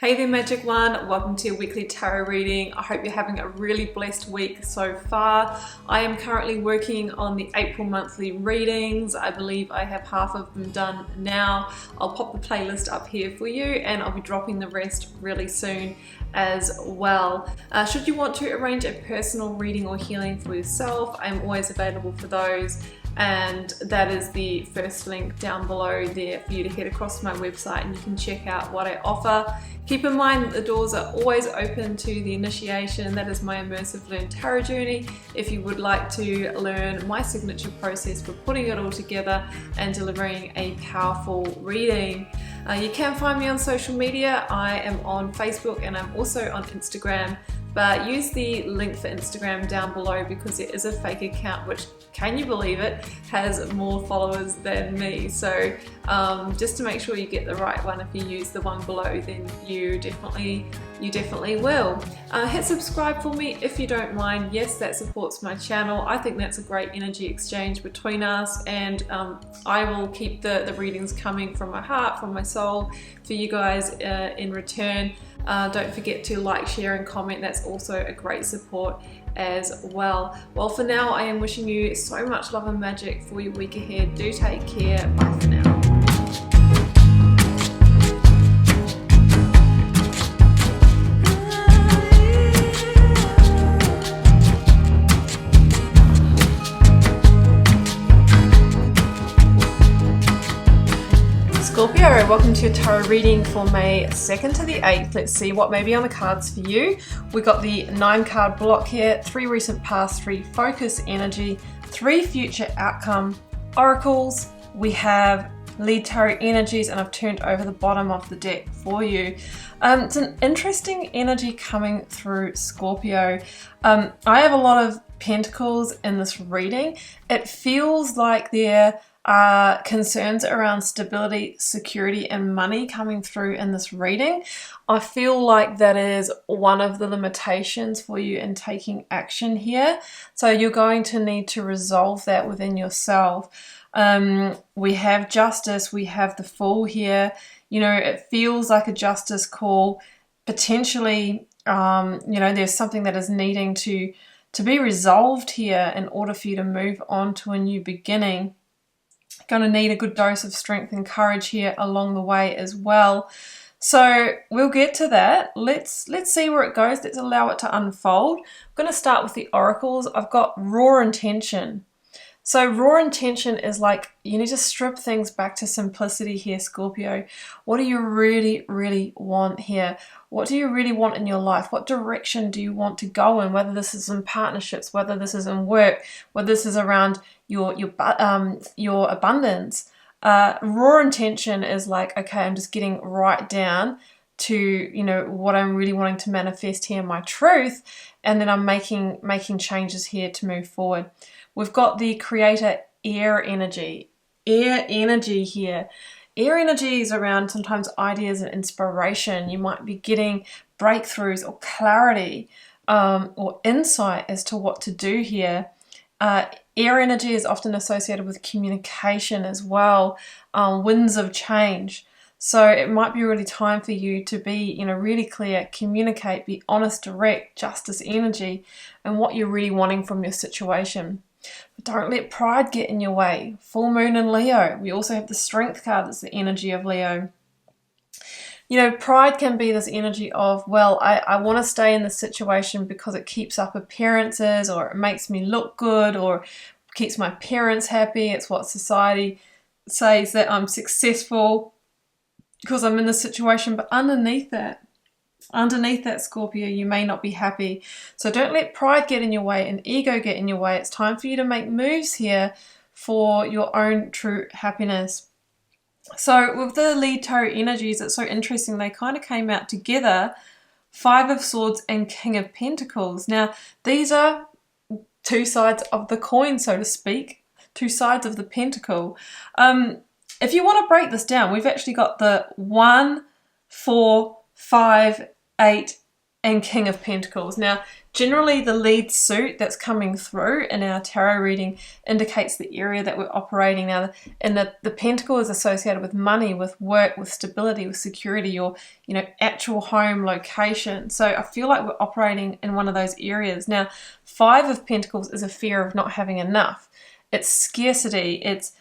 Hey there, Magic One. Welcome to your weekly tarot reading. I hope you're having a really blessed week so far. I am currently working on the April monthly readings. I believe I have half of them done now. I'll pop the playlist up here for you and I'll be dropping the rest really soon as well. Should you want to arrange a personal reading or healing for yourself, I'm always available for those. And that is the first link down below there for you to head across to my website and you can check out what I offer. Keep in mind that the doors are always open to the initiation. That is my immersive Learn Tarot journey. If you would like to learn my signature process for putting it all together and delivering a powerful reading. You can find me on social media. I am on Facebook and I'm also on Instagram. But use the link for Instagram down below because it is a fake account which, can you believe it, has more followers than me. So just to make sure you get the right one, if you use the one below, then you definitely will. Hit subscribe for me if you don't mind. Yes, that supports my channel. I think that's a great energy exchange between us, and I will keep the readings coming from my heart, from my soul, for you guys in return. Don't forget to like, share and comment. That's also a great support as well. Well, for now, I am wishing you so much love and magic for your week ahead. Do take care. Bye for now. Scorpio, welcome to your tarot reading for May 2nd to the 8th. Let's see what may be on the cards for you. We got the 9 card block here, 3 recent past, 3 focus energy, 3 future outcome oracles. We have lead tarot energies and I've turned over the bottom of the deck for you. It's an interesting energy coming through Scorpio. I have a lot of pentacles in this reading. It feels like there are concerns around stability, security and money coming through in this reading. I feel like that is one of the limitations for you in taking action here. So you're going to need to resolve that within yourself. We have justice, we have the Fool here. You know, it feels like a justice call. Potentially, there's something that is needing to be resolved here in order for you to move on to a new beginning. Going to need a good dose of strength and courage here along the way as well. So we'll get to that. Let's see where it goes. Let's allow it to unfold. I'm going to start with the oracles. I've got raw intention. So raw intention is like you need to strip things back to simplicity here, Scorpio. What do you really, really want here? What do you really want in your life? What direction do you want to go in? Whether this is in partnerships, whether this is in work, whether this is around your abundance. Raw intention is like, okay, I'm just getting right down to what I'm really wanting to manifest here, my truth, and then I'm making changes here to move forward. We've got the creator air energy here. Air energy is around sometimes ideas and inspiration. You might be getting breakthroughs or clarity or insight as to what to do here. Air energy is often associated with communication as well, winds of change. So it might be really time for you to be, really clear, communicate, be honest, direct, justice energy, and what you're really wanting from your situation. But don't let pride get in your way. Full moon in Leo. We also have the strength card. That's the energy of Leo. Pride can be this energy of, well, I want to stay in this situation because it keeps up appearances, or it makes me look good, or keeps my parents happy. It's what society says that I'm successful because I'm in this situation. But underneath that, Scorpio, you may not be happy. So don't let pride get in your way and ego get in your way. It's time for you to make moves here for your own true happiness. So with the lead tarot energies, it's so interesting. They kind of came out together, 5 of Swords and King of Pentacles. Now, these are 2 sides of the coin, so to speak, 2 sides of the pentacle. If you want to break this down, we've actually got the 1, 4, 5, 8, and King of Pentacles. Now, generally the lead suit that's coming through in our tarot reading indicates the area that we're operating now. And the pentacle is associated with money, with work, with stability, with security, your actual home location. So I feel like we're operating in one of those areas. Now, Five of Pentacles is a fear of not having enough. It's scarcity. It's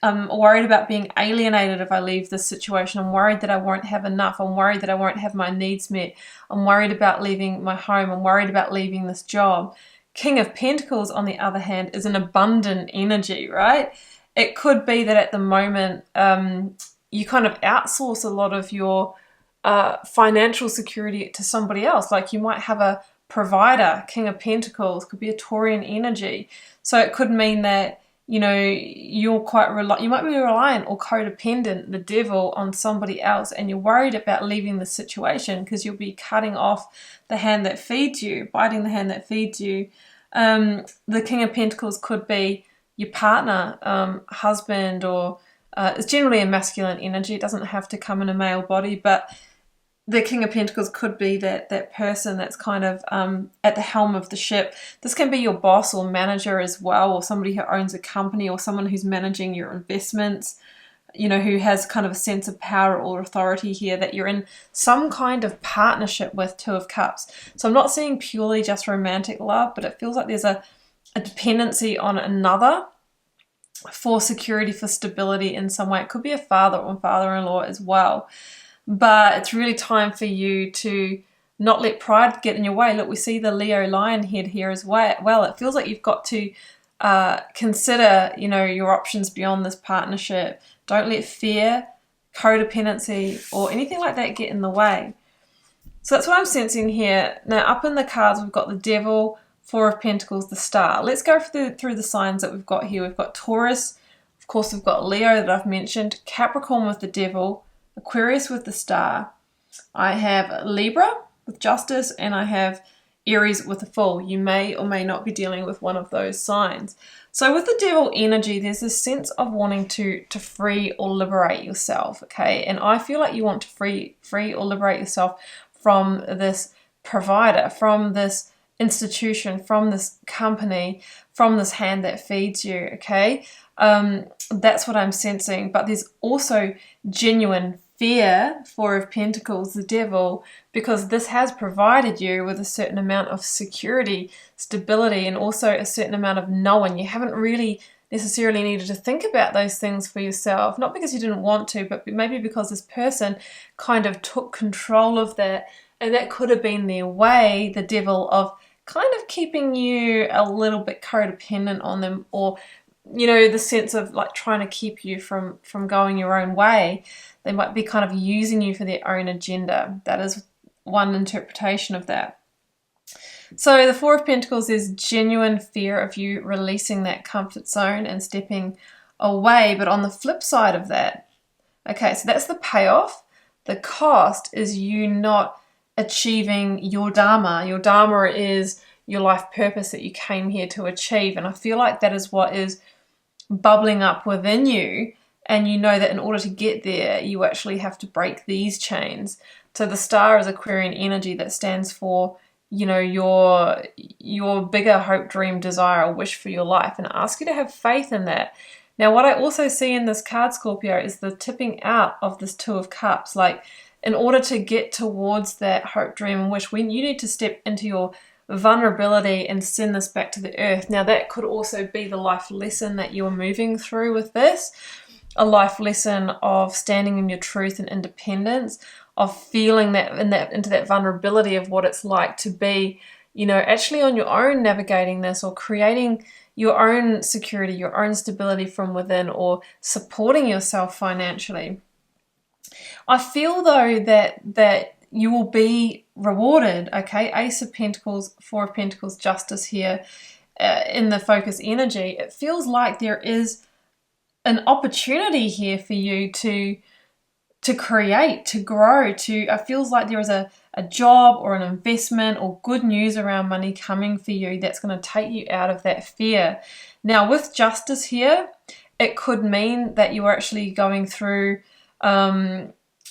I'm worried about being alienated if I leave this situation. I'm worried that I won't have enough. I'm worried that I won't have my needs met. I'm worried about leaving my home. I'm worried about leaving this job. King of Pentacles, on the other hand, is an abundant energy, right? It could be that at the moment you kind of outsource a lot of your financial security to somebody else. Like you might have a provider. King of Pentacles could be a Taurian energy. So it could mean that you're you might be reliant or codependent, the devil, on somebody else, and you're worried about leaving the situation because you'll be cutting off the hand that feeds you, biting the hand that feeds you. The King of Pentacles could be your partner, husband, or it's generally a masculine energy. It doesn't have to come in a male body, but the King of Pentacles could be that person that's kind of at the helm of the ship. This can be your boss or manager as well, or somebody who owns a company, or someone who's managing your investments, who has kind of a sense of power or authority here, that you're in some kind of partnership with. Two of Cups. So I'm not seeing purely just romantic love, but it feels like there's a dependency on another for security, for stability in some way. It could be a father or father-in-law as well. But it's really time for you to not let pride get in your way. Look, we see the Leo lion head here as well. It feels like you've got to consider, your options beyond this partnership. Don't let fear, codependency, or anything like that get in the way. So that's what I'm sensing here. Now, up in the cards, we've got the Devil, Four of Pentacles, the Star. Let's go through the signs that we've got here. We've got Taurus. Of course, we've got Leo that I've mentioned. Capricorn with the Devil. Aquarius with the Star. I have Libra with Justice, and I have Aries with the Fool. You may or may not be dealing with one of those signs. So with the Devil energy, there's this sense of wanting to free or liberate yourself, okay? And I feel like you want to free or liberate yourself from this provider, from this institution, from this company, from this hand that feeds you, okay? That's what I'm sensing. But there's also genuine fear, Four of Pentacles, the Devil, because this has provided you with a certain amount of security, stability, and also a certain amount of knowing. You haven't really necessarily needed to think about those things for yourself, not because you didn't want to, but maybe because this person kind of took control of that, and that could have been their way, the Devil, of kind of keeping you a little bit codependent on them, or the sense of like trying to keep you from going your own way. They might be kind of using you for their own agenda. That is one interpretation of that. So the Four of Pentacles is genuine fear of you releasing that comfort zone and stepping away. But on the flip side of that, okay, so that's the payoff. The cost is you not achieving your Dharma. Your Dharma is your life purpose that you came here to achieve. And I feel like that is what is bubbling up within you. And you know that in order to get there, you actually have to break these chains. So the Star is Aquarian energy that stands for, your bigger hope, dream, desire, or wish for your life. And I ask you to have faith in that. Now, what I also see in this card, Scorpio, is the tipping out of this Two of Cups. Like, in order to get towards that hope, dream, and wish, you need to step into your vulnerability and send this back to the earth. Now, that could also be the life lesson that you are moving through with this. A life lesson of standing in your truth and independence, of feeling into that vulnerability of what it's like to be, actually on your own navigating this, or creating your own security, your own stability from within, or supporting yourself financially. I feel though that you will be rewarded, okay? Ace of Pentacles, Four of Pentacles, Justice here in the focus energy. It feels like there is an opportunity here for you to create, to grow, it feels like there is a job or an investment or good news around money coming for you that's going to take you out of that fear. Now with Justice here, it could mean that you are actually going through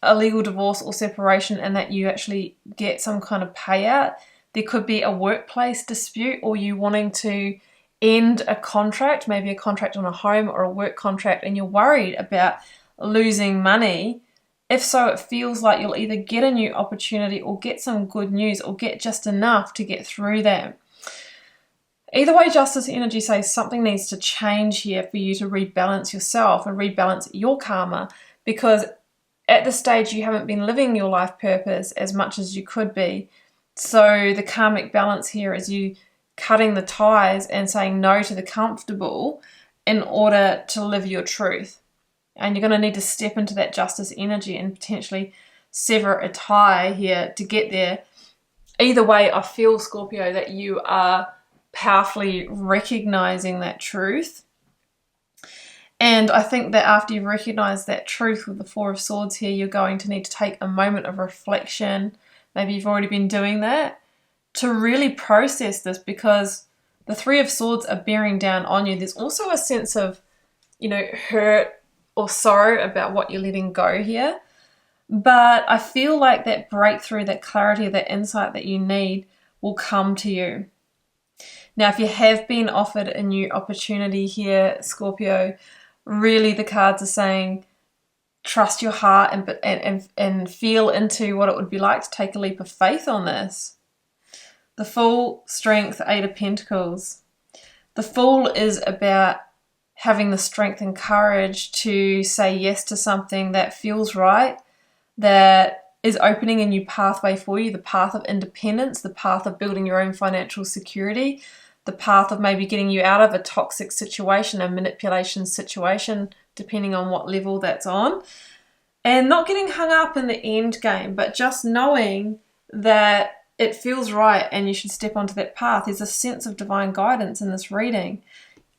a legal divorce or separation and that you actually get some kind of payout. There could be a workplace dispute, or you wanting to end a contract, maybe a contract on a home or a work contract, and you're worried about losing money. If so, it feels like you'll either get a new opportunity or get some good news or get just enough to get through that. Either way, Justice energy says something needs to change here for you to rebalance yourself and rebalance your karma, because at this stage you haven't been living your life purpose as much as you could be. So the karmic balance here is you cutting the ties and saying no to the comfortable in order to live your truth. And you're going to need to step into that justice energy and potentially sever a tie here to get there. Either way, I feel, Scorpio, that you are powerfully recognizing that truth. And I think that after you've recognized that truth with the Four of Swords here, you're going to need to take a moment of reflection. Maybe you've already been doing that, to really process this, because the Three of Swords are bearing down on you. There's also a sense of, hurt or sorrow about what you're letting go here. But I feel like that breakthrough, that clarity, that insight that you need will come to you. Now, if you have been offered a new opportunity here, Scorpio, really the cards are saying trust your heart and feel into what it would be like to take a leap of faith on this. The Fool, Strength, Eight of Pentacles. The Fool is about having the strength and courage to say yes to something that feels right, that is opening a new pathway for you, the path of independence, the path of building your own financial security, the path of maybe getting you out of a toxic situation, a manipulation situation, depending on what level that's on. And not getting hung up in the end game, but just knowing that it feels right and you should step onto that path. There's a sense of divine guidance in this reading.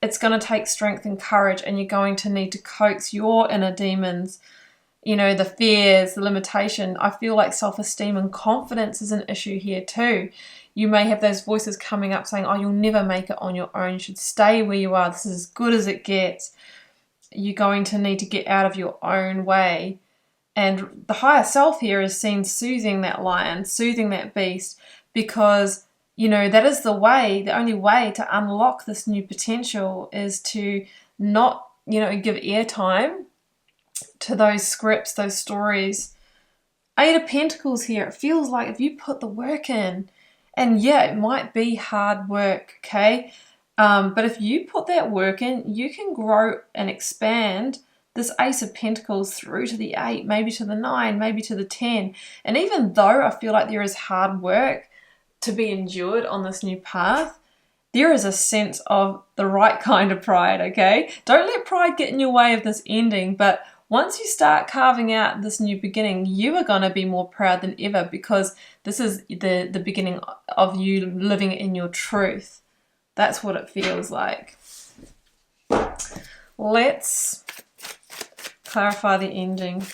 It's going to take strength and courage, and you're going to need to coax your inner demons, the fears, the limitation. I feel like self-esteem and confidence is an issue here too. You may have those voices coming up saying, oh, you'll never make it on your own. You should stay where you are. This is as good as it gets. You're going to need to get out of your own way. And the higher self here is seen soothing that lion, soothing that beast, because that is the way, the only way to unlock this new potential is to not, give airtime to those scripts, those stories. Eight of Pentacles here. It feels like if you put the work in, and yeah, it might be hard work, okay? But if you put that work in, you can grow and expand this Ace of Pentacles through to the 8, maybe to the 9, maybe to the 10. And even though I feel like there is hard work to be endured on this new path, there is a sense of the right kind of pride, okay? Don't let pride get in your way of this ending, but once you start carving out this new beginning, you are going to be more proud than ever, because this is the beginning of you living in your truth. That's what it feels like. Let's clarify the ending.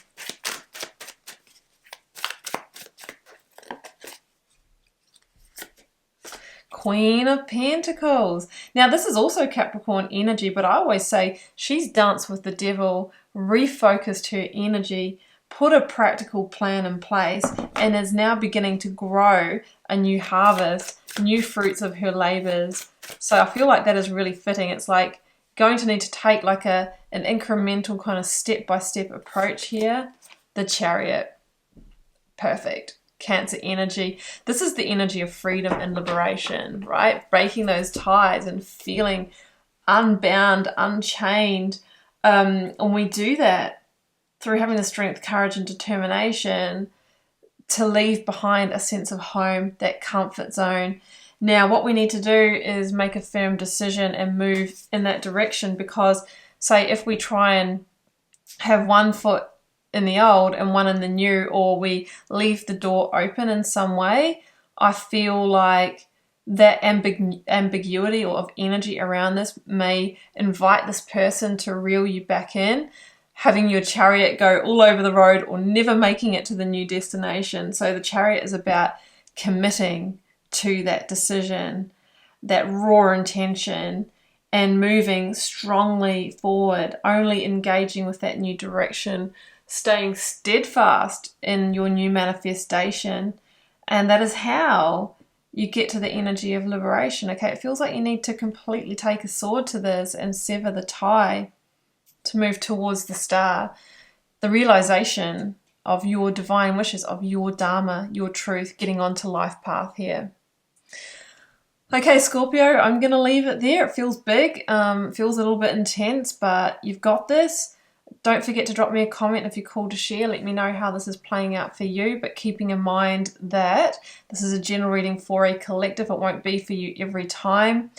Queen of Pentacles. Now, this is also Capricorn energy, but I always say she's danced with the devil, refocused her energy, put a practical plan in place, and is now beginning to grow a new harvest, new fruits of her labors. So I feel like that is really fitting. It's like going to need to take like an incremental kind of step-by-step approach here. The Chariot. Perfect. Cancer energy. This is the energy of freedom and liberation, right? Breaking those ties and feeling unbound, unchained. And we do that through having the strength, courage, and determination to leave behind a sense of home, that comfort zone. Now, what we need to do is make a firm decision and move in that direction, because, say, if we try and have one foot in the old and one in the new, or we leave the door open in some way, I feel like that ambiguity or of energy around this may invite this person to reel you back in, having your chariot go all over the road or never making it to the new destination. So the Chariot is about committing to that decision, that raw intention, and moving strongly forward, only engaging with that new direction staying steadfast in your new manifestation. And that is how you get to the energy of liberation. Okay, it feels like you need to completely take a sword to this and sever the tie to move towards the star. The realization of your divine wishes, of your dharma, your truth, getting onto life path here. Okay, Scorpio, I'm going to leave it there. It feels big, feels a little bit intense, but you've got this. Don't forget to drop me a comment if you're called to share. Let me know how this is playing out for you, but keeping in mind that this is a general reading for a collective. It won't be for you every time.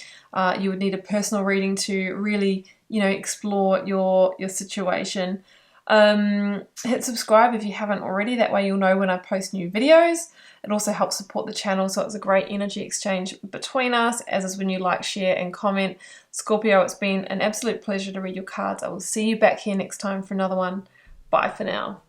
You would need a personal reading to really, explore your situation. Hit subscribe if you haven't already. That way you'll know when I post new videos. It also helps support the channel, so it's a great energy exchange between us, as is when you like, share, and comment. Scorpio, it's been an absolute pleasure to read your cards. I will see you back here next time for another one. Bye for now.